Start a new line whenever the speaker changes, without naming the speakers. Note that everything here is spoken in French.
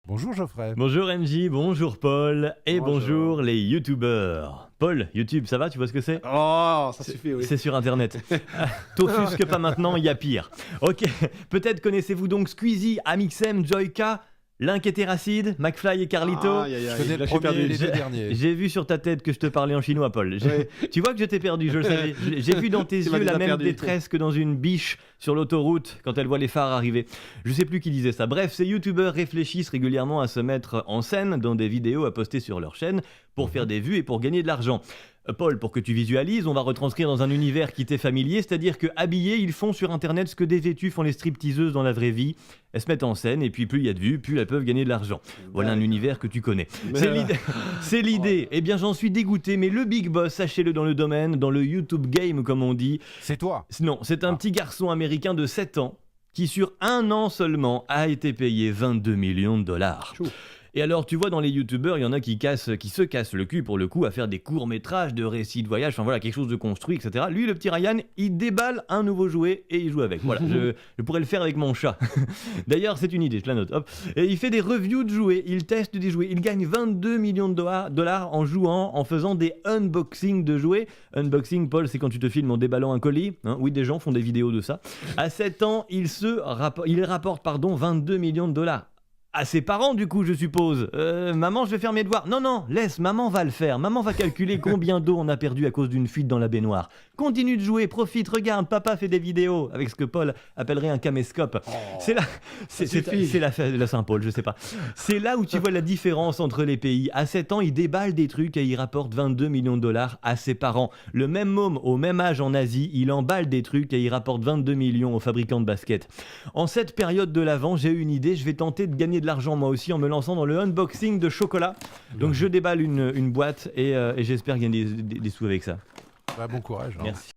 Bonjour Geoffrey.
Bonjour NJ, bonjour Paul, et bonjour les youtubeurs. Paul, YouTube, ça va, tu vois ce que c'est?
Oh, ça suffit, oui.
C'est sur internet. T'offusques pas maintenant, il y a pire. Ok, peut-être connaissez-vous donc Squeezie, Amixem, Joyka, Link et Terracide, McFly et Carlito.
Je connais le premier et les deux derniers.
J'ai vu sur ta tête que je te parlais en chinois, Paul. Tu vois que je t'ai perdu, je le savais. J'ai vu dans tes yeux la même détresse que dans une biche sur l'autoroute quand elle voit les phares arriver. Je sais plus qui disait ça. Bref, ces youtubeurs réfléchissent régulièrement à se mettre en scène dans des vidéos à poster sur leur chaîne pour faire des vues et pour gagner de l'argent. Paul, pour que tu visualises, on va retranscrire dans un univers qui t'est familier, c'est-à-dire que habillés, ils font sur internet ce que des vêtus font les stripteaseuses dans la vraie vie. Elles se mettent en scène et puis plus il y a de vues, plus elles peuvent gagner de l'argent. Voilà un univers que tu connais. C'est l'idée. Eh bien, j'en suis dégoûté, mais le big boss, sachez-le dans le domaine, dans le YouTube game comme on dit.
C'est toi.
Non, c'est un petit garçon américain de 7 ans qui sur un an seulement a été payé 22 millions de dollars.
Chou.
Et alors, tu vois, dans les youtubeurs, il y en a qui se cassent le cul pour le coup à faire des courts-métrages de récits de voyage, enfin voilà, quelque chose de construit, etc. Lui, le petit Ryan, il déballe un nouveau jouet et il joue avec. Voilà, je pourrais le faire avec mon chat. D'ailleurs, c'est une idée, je la note. Hop. Et il fait des reviews de jouets, il teste des jouets, il gagne 22 millions de dollars en jouant, en faisant des unboxings de jouets. Unboxing, Paul, c'est quand tu te filmes en déballant un colis. Hein, oui, des gens font des vidéos de ça. À 7 ans, il rapporte 22 millions de dollars. À ses parents, du coup, je suppose. Maman, je vais faire mes devoirs. Non, laisse, maman va le faire. Maman va calculer combien d'eau on a perdu à cause d'une fuite dans la baignoire. Continue de jouer, profite, regarde, papa fait des vidéos avec ce que Paul appellerait un caméscope. C'est la Saint-Paul, je sais pas. C'est là où tu vois la différence entre les pays. À 7 ans, il déballe des trucs et il rapporte 22 millions de dollars à ses parents. Le même môme, au même âge en Asie, il emballe des trucs et il rapporte 22 millions aux fabricants de baskets. En cette période de l'Avent, j'ai eu une idée, je vais tenter de gagner de l'argent moi aussi en me lançant dans le unboxing de chocolat. Donc je déballe une boîte et j'espère gagner des sous avec ça.
Ouais, bon courage.
Merci.